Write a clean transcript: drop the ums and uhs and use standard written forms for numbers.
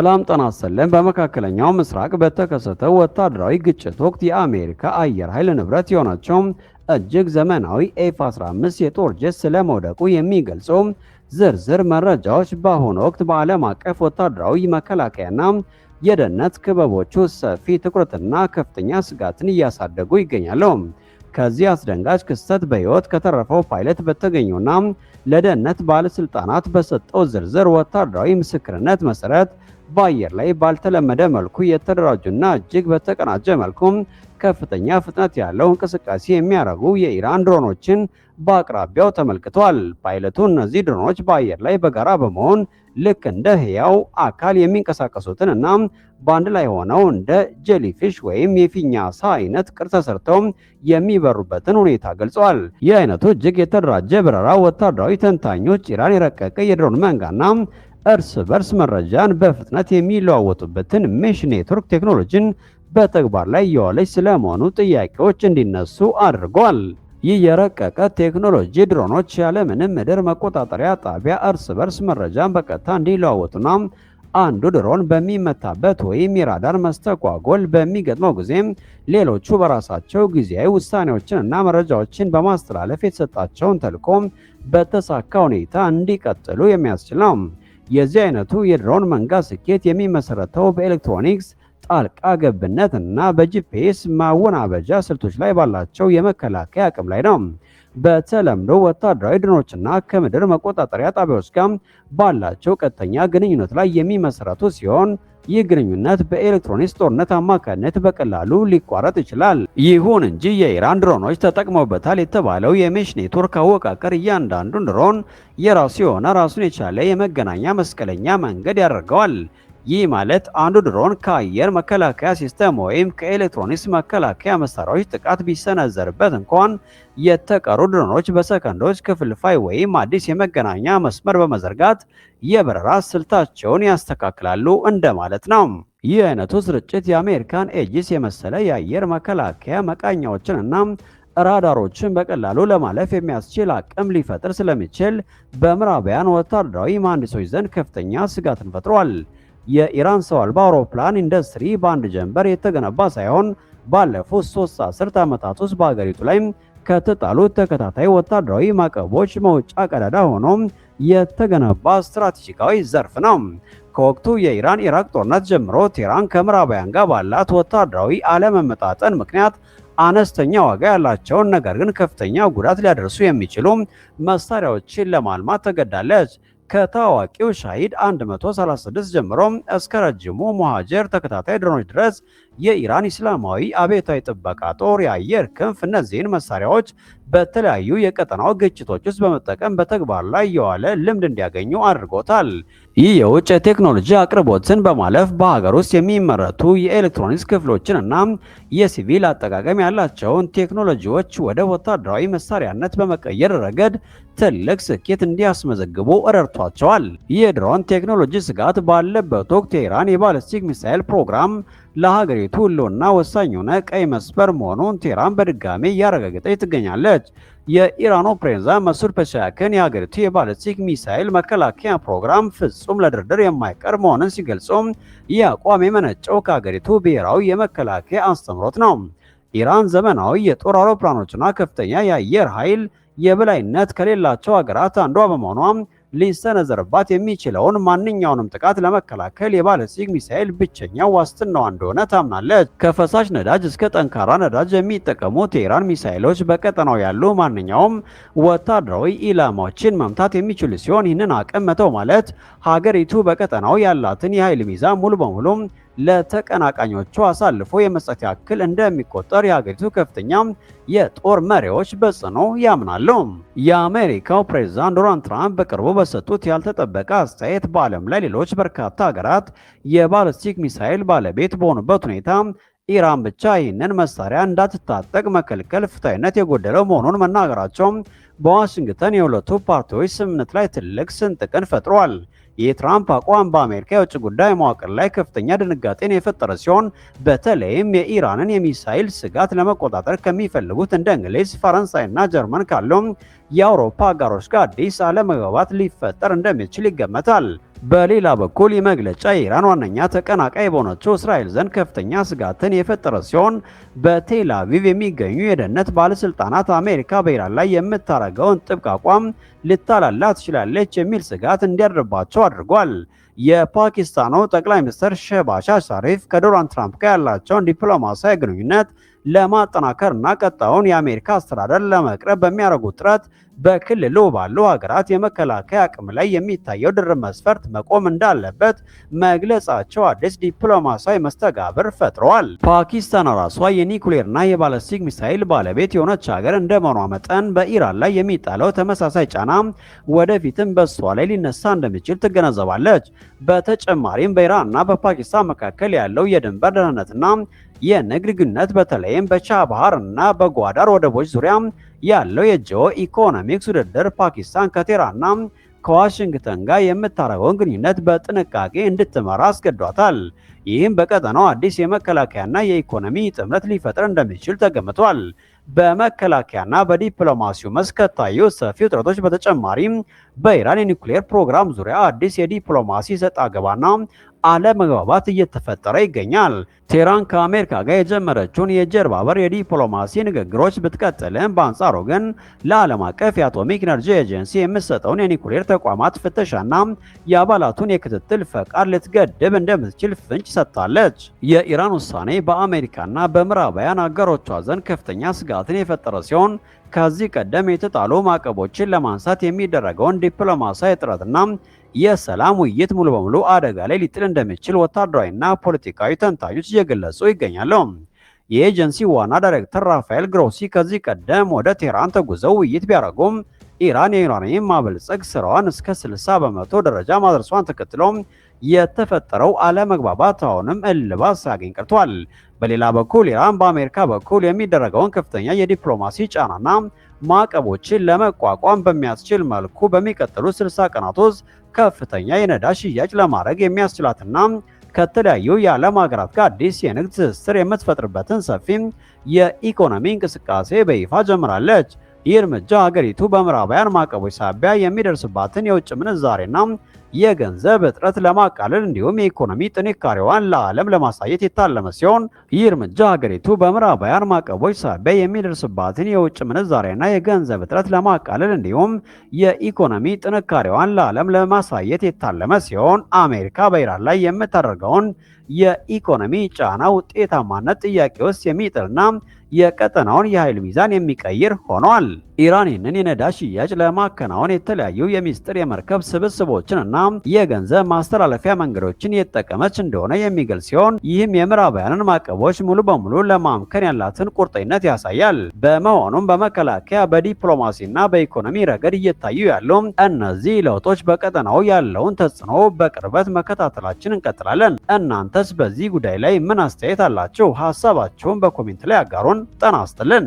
ሰላም ጤና ይስጥልን። በመካከለኛው ምስራቅ በተከሰተው ወታደራዊ ግጭት ወቅት የአሜሪካ አየር ኃይል ንብረት የሆነችው እጅግ ዘመናዊ ኤፍ-15 የጦር ጄት ስለመውደቁ የሚገልጹ ዝርዝር መረጃዎች በአሁኑ ወቅት በዓለም አቀፍ ወታደራዊ መከላከያና የደህንነት ክበቦቹ ሰፊ ትኩረትና ከፍተኛ ስጋትን እያሳደጉ ይገኛሉ። ከዚህ አስደንጋጭ ክስተት በሕይወት ከተረፈው ፓይለት በተገኘውና ለደህንነት ባለስልጣናት በሰጠው ዝርዝር ወታደራዊ ምስክርነት መሰረት በአየር ላይ ባልተለመደ መልኩ የተደራጁና እጅግ በተቀናጀ መልኩ ከፍተኛ ፍጥነት ያለው እንቅስቃሴ የሚያደርጉ የኢራን ድሮኖችን በአቅራቢያው ተመልክቷል። ፓይለቱ እነዚህ ድሮኖች በአየር ላይ በጋራ በመሆን ልክ እንደ ህያው አካል የሚንቀሳቀሱትን እና በአንድ ላይ ሆነው እንደ ጄሊፊሽ ወይም የፊኛ ዓሳ አይነት ቅርጽ ተሰርተው የሚበሩበትን ሁኔታ ገልጸዋል። ይህ አይነቱ እጅግ የተደራጀ በረራ ወታደራዊ ተንታኞች ኢራን የረቀቀ የድሮን መንጋና እርስ በርስ መረጃን በፍጥነት የሚለዋወጡበትን ሜሽ ኔትወርክ ቴክኖሎጂን በተግባር ላይ እየዋለች ስለመሆኑ ጥያቄዎች እንዲነሱ አድርጓል። ይህ የረቀቀ ቴክኖሎጂ ድሮኖች ያለምንም ምድር መቆጣጠሪያ ጣቢያ እርስ በርስ መረጃን በቀጥታ እንዲለዋወጡና አንዱ ድሮን በሚመታበት ወይም የራዳር መስተጓጎል በሚገጥመው ጊዜ ሌሎቹ በራሳቸው ጊዜያዊ ውሳኔዎችን እና መረጃዎችን በማስተላለፍ የተሰጣቸውን ተልዕኮ በተሳካ ሁኔታ እንዲቀጥሉ የሚያስችል ነው። የዚህ አይነቱ የድሮን መንጋ ስኬት የሚመሰረተው በኤሌክትሮኒክስ ጣልቃ ገብነት እና በጂፒኤስ ማወናበጃ ስልቶች ላይ ባላቸው የመከላከያ አቅም ላይ ነው። በተለምዶ ወታደራዊ ድሮኖችና ከምድር መቆጣጠሪያ ጣቢያዎች ጋር ባላቸው ቀጥተኛ ግንኙነት ላይ የሚመሰረቱ ሲሆን ይህ ግንኙነት በኤሌክትሮኒክስ ጦርነት አማካኝነት በቀላሉ ሊቋረጥ ይችላል። ይሁን እንጂ የኢራን ድሮኖች ተጠቅመውበታል የተባለው የሜሽ ኔትወርክ አወቃቀር እያንዳንዱን ድሮን የራሱ የሆነ ራሱን የቻለ የመገናኛ መስቀለኛ መንገድ ያደርገዋል። ይህ ማለት አንዱ ድሮን ከአየር መከላከያ ሲስተም ወይም ከኤሌክትሮኒክስ መከላከያ መሳሪያዎች ጥቃት ቢሰነዘርበት እንኳን የተቀሩ ድሮኖች በሰከንዶች ክፍልፋይ ወይም አዲስ የመገናኛ መስመር በመዘርጋት የበረራ ስልታቸውን ያስተካክላሉ እንደማለት ነው። ይህ አይነቱ ስርጭት የአሜሪካን ኤጂስ የመሰለ የአየር መከላከያ መቃኛዎችን እና ራዳሮችን በቀላሉ ለማለፍ የሚያስችል አቅም ሊፈጥር ስለሚችል በምዕራባውያን ወታደራዊ መሐንዲሶች ዘንድ ከፍተኛ ስጋትን ፈጥሯል። የኢራን ሰው አልባ አውሮፕላን ኢንዱስትሪ በአንድ ጀንበር የተገነባ ሳይሆን ባለፉት 3 አስርት ዓመታት ውስጥ በሀገሪቱ ላይ ከተጣሉት ተከታታይ ወታደራዊ ማዕቀቦች መውጫ ቀዳዳ ሆኖ የተገነባ ስትራቴጂካዊ ዘርፍ ነው። ከወቅቱ የኢራን ኢራቅ ጦርነት ጀምሮ ቴህራን ከምዕራባውያን ጋር ባላት ወታደራዊ አለመመጣጠን ምክንያት አነስተኛ ዋጋ ያላቸውን ነገር ግን ከፍተኛ ጉዳት ሊያደርሱ የሚችሉ መሳሪያዎችን ለማልማት ተገዳለች። ከታዋቂው ሻሂድ 136 ጀምሮ እስከ ረጅሙ ሙሃጀር ተከታታይ ድሮኖች ድረስ የኢራን እስላማዊ አብዮታዊ ጥበቃ ጦር የአየር ክንፍ እነዚህን መሳሪያዎች በተለያዩ የቀጠናው ግጭቶች ውስጥ በመጠቀም በተግባር ላይ የዋለ ልምድ እንዲያገኙ አድርጎታል። ይህ የውጭ ቴክኖሎጂ አቅርቦትን በማለፍ በሀገር ውስጥ የሚመረቱ የኤሌክትሮኒክስ ክፍሎችን እና የሲቪል አጠቃቀም ያላቸውን ቴክኖሎጂዎች ወደ ወታደራዊ መሳሪያነት በመቀየር ረገድ ትልቅ ስኬት እንዲያስመዘግቡ ረድቷቸዋል። ይህ የድሮን ቴክኖሎጂ ስጋት ባለበት ወቅት የኢራን የባለስቲክ ሚሳኤል ፕሮግራም ለሀገሪቱ ህልውና ወሳኝ የሆነ ቀይ መስመር መሆኑን ቴህራን በድጋሚ እያረጋገጠች ትገኛለች። የኢራኑ ፕሬዝዳንት መሱድ ፔዜሽኪያን የሀገሪቱ የባለስቲክ ሚሳኤል መከላከያ ፕሮግራም ፍጹም ለድርድር የማይቀር መሆኑን ሲገልጹ ይህ አቋም የመነጨው ከሀገሪቱ ብሔራዊ የመከላከያ አስተምህሮት ነው። ኢራን ዘመናዊ የጦር አውሮፕላኖችና ከፍተኛ የአየር ኃይል የበላይነት ከሌላቸው ሀገራት አንዷ በመሆኗ ሊሰነዘርባት የሚችለውን ማንኛውንም ጥቃት ለመከላከል የባለስቲክ ሚሳኤል ብቸኛው ዋስትናዋ እንደሆነ ታምናለች። ከፈሳሽ ነዳጅ እስከ ጠንካራ ነዳጅ የሚጠቀሙት የኢራን ሚሳኤሎች በቀጠናው ያሉ ማንኛውም ወታደራዊ ኢላማዎችን መምታት የሚችሉ ሲሆን ይህንን አቅም መተው ማለት ሀገሪቱ በቀጠናው ያላትን የኃይል ሚዛን ሙሉ በሙሉ ለተቀናቃኞቹ አሳልፎ የመስጠት ያክል እንደሚቆጠር የሀገሪቱ ከፍተኛ የጦር መሪዎች በጽኑ ያምናሉ። የአሜሪካው ፕሬዝዳንት ዶናልድ ትራምፕ በቅርቡ በሰጡት ያልተጠበቀ አስተያየት በዓለም ላይ ሌሎች በርካታ ሀገራት የባለስቲክ ሚሳኤል ባለቤት በሆኑበት ሁኔታ ኢራን ብቻ ይህንን መሳሪያ እንዳትታጠቅ መከልከል ፍትሐዊነት የጎደለው መሆኑን መናገራቸው በዋሽንግተን የሁለቱ ፓርቲዎች ስምምነት ላይ ትልቅ ስንጥቅን ፈጥሯል። የትራምፕ አቋም በአሜሪካ የውጭ ጉዳይ መዋቅር ላይ ከፍተኛ ድንጋጤን የፈጠረ ሲሆን በተለይም የኢራንን የሚሳኤል ስጋት ለመቆጣጠር ከሚፈልጉት እንደ እንግሊዝ፣ ፈረንሳይና ጀርመን ካሉ የአውሮፓ አጋሮች ጋር አዲስ አለመግባባት ሊፈጠር እንደሚችል ይገመታል። በሌላ በኩል ይህ መግለጫ የኢራን ዋነኛ ተቀናቃይ በሆነችው እስራኤል ዘንድ ከፍተኛ ስጋትን የፈጠረ ሲሆን በቴል አቪቭ የሚገኙ የደህንነት ባለስልጣናት አሜሪካ በኢራን ላይ የምታደርገውን ጥብቅ አቋም ልታላላ ትችላለች የሚል ስጋት እንዲያድርባቸው አድርጓል። የፓኪስታኑ ጠቅላይ ሚኒስትር ሸህባዝ ሻሪፍ ከዶናልድ ትራምፕ ጋር ያላቸውን ዲፕሎማሲያዊ ግንኙነት ለማጠናከርና ቀጣዩን የአሜሪካ አስተዳደር ለመቅረብ በሚያደርጉት ጥረት በክልሉ ባሉ ሀገራት የመከላከያ አቅም ላይ የሚታየው ድርብ መስፈርት መቆም እንዳለበት መግለጻቸው አዲስ ዲፕሎማሲያዊ መስተጋብር ፈጥረዋል። ፓኪስታን ራሷ የኒኩሌርና የባለስቲክ ሚሳይል ባለቤት የሆነች ሀገር እንደመሆኗ መጠን በኢራን ላይ የሚጣለው ተመሳሳይ ጫና ወደፊትም በሷ ላይ ሊነሳ እንደሚችል ትገነዘባለች። በተጨማሪም በኢራንና በፓኪስታን መካከል ያለው የድንበር ደህንነትና የንግድ ግንኙነት በተለይም በቻባሃር እና በጓዳር ወደቦች ዙሪያ ያለው የጂኦ ኢኮኖሚክስ ውድድር ፓኪስታን ከቴህራንና ከዋሽንግተን ጋር የምታደርገውን ግንኙነት በጥንቃቄ እንድትመራ አስገዷታል። ይህም በቀጠናው አዲስ የመከላከያና የኢኮኖሚ ጥምረት ሊፈጥር እንደሚችል ተገምቷል። በመከላከያና በዲፕሎማሲው መስክ ከታዩ ሰፊ ውጥረቶች በተጨማሪም በኢራን የኒውክሌር ፕሮግራም ዙሪያ አዲስ የዲፕሎማሲ ሰጣ ገባና አለመግባባት እየተፈጠረ ይገኛል። ቴህራን ከአሜሪካ ጋር የጀመረችውን የጀርባ በር የዲፕሎማሲ ንግግሮች ብትቀጥልም በአንጻሩ ግን ለዓለም አቀፍ የአቶሚክ ኢነርጂ ኤጀንሲ የምትሰጠውን የኒውክሌር ተቋማት ፍተሻና የአባላቱን የክትትል ፈቃድ ልትገድብ እንደምትችል ፍንጭ ሰጥታለች። የኢራን ውሳኔ በአሜሪካና በምዕራባውያን አጋሮቿ ዘንድ ከፍተኛ ስጋትን የፈጠረ ሲሆን ከዚህ ቀደም የተጣሉ ማዕቀቦችን ለማንሳት የሚደረገውን ዲፕሎማሲያዊ ጥረትና የሰላም ውይይት ሙሉ በሙሉ አደጋ ላይ ሊጥል እንደሚችል ወታደራዊና ፖለቲካዊ ተንታኞች እየገለጹ ይገኛሉ። የኤጀንሲ ዋና ዳይሬክተር ራፋኤል ግሮሲ ከዚህ ቀደም ወደ ቴህራን ተጉዘው ውይይት ቢያደርጉም ኢራን የዩራኒየም ማበልጸግ ስራዋን እስከ 60 በመቶ ደረጃ ማድረሷን ተከትሎ የተፈጠረው አለመግባባት አሁንም እልባት ሳያገኝ ቀርቷል። በሌላ በኩል ኢራን በአሜሪካ በኩል የሚደረገውን ከፍተኛ የዲፕሎማሲ ጫናና ማዕቀቦችን ለመቋቋም በሚያስችል መልኩ በሚቀጥሉት 60 ቀናት ውስጥ ከፍተኛ የነዳጅ ሽያጭ ለማድረግ የሚያስችላትና ከተለያዩ የዓለም ሀገራት ጋር አዲስ የንግድ ትስስር የምትፈጥርበትን ሰፊ የኢኮኖሚ እንቅስቃሴ በይፋ ጀምራለች። ይህ እርምጃ ሀገሪቱ በምዕራባውያን ማዕቀቦች ሳቢያ የሚደርስባትን የውጭ ምንዛሬና የገንዘብ እጥረት ለማቃለል እንዲሁም የኢኮኖሚ ጥንካሬዋን ለዓለም ለማሳየት የታለመ ሲሆን ይህ እርምጃ ሀገሪቱ በምዕራባውያን ማዕቀቦች ሳቢያ የሚደርስባትን የውጭ ምንዛሬና የገንዘብ እጥረት ለማቃለል እንዲሁም የኢኮኖሚ ጥንካሬዋን ለዓለም ለማሳየት የታለመ ሲሆን አሜሪካ በኢራን ላይ የምታደርገውን የኢኮኖሚ ጫና ውጤታማነት ጥያቄ ውስጥ የሚጥልና የቀጠናውን የኃይል ሚዛን የሚቀይር ሆኗል። ኢራን ይህንን የነዳጅ ሽያጭ ለማከናወን የተለያዩ የሚስጥር የመርከብ ስብስቦችን እና የገንዘብ ማስተላለፊያ መንገዶችን የተጠቀመች እንደሆነ የሚገልጽ ሲሆን ይህም የምዕራባውያንን ማዕቀቦች ሙሉ በሙሉ ለማምከን ያላትን ቁርጠኝነት ያሳያል። በመሆኑም በመከላከያ በዲፕሎማሲና በኢኮኖሚ ረገድ እየታዩ ያሉ እነዚህ ለውጦች በቀጠናው ያለውን ተጽዕኖ በቅርበት መከታተላችን እንቀጥላለን። እናንተስ በዚህ ጉዳይ ላይ ምን አስተያየት አላችሁ? ሀሳባችሁን በኮሜንት ላይ አጋሩን። ጤና ይስጥልን።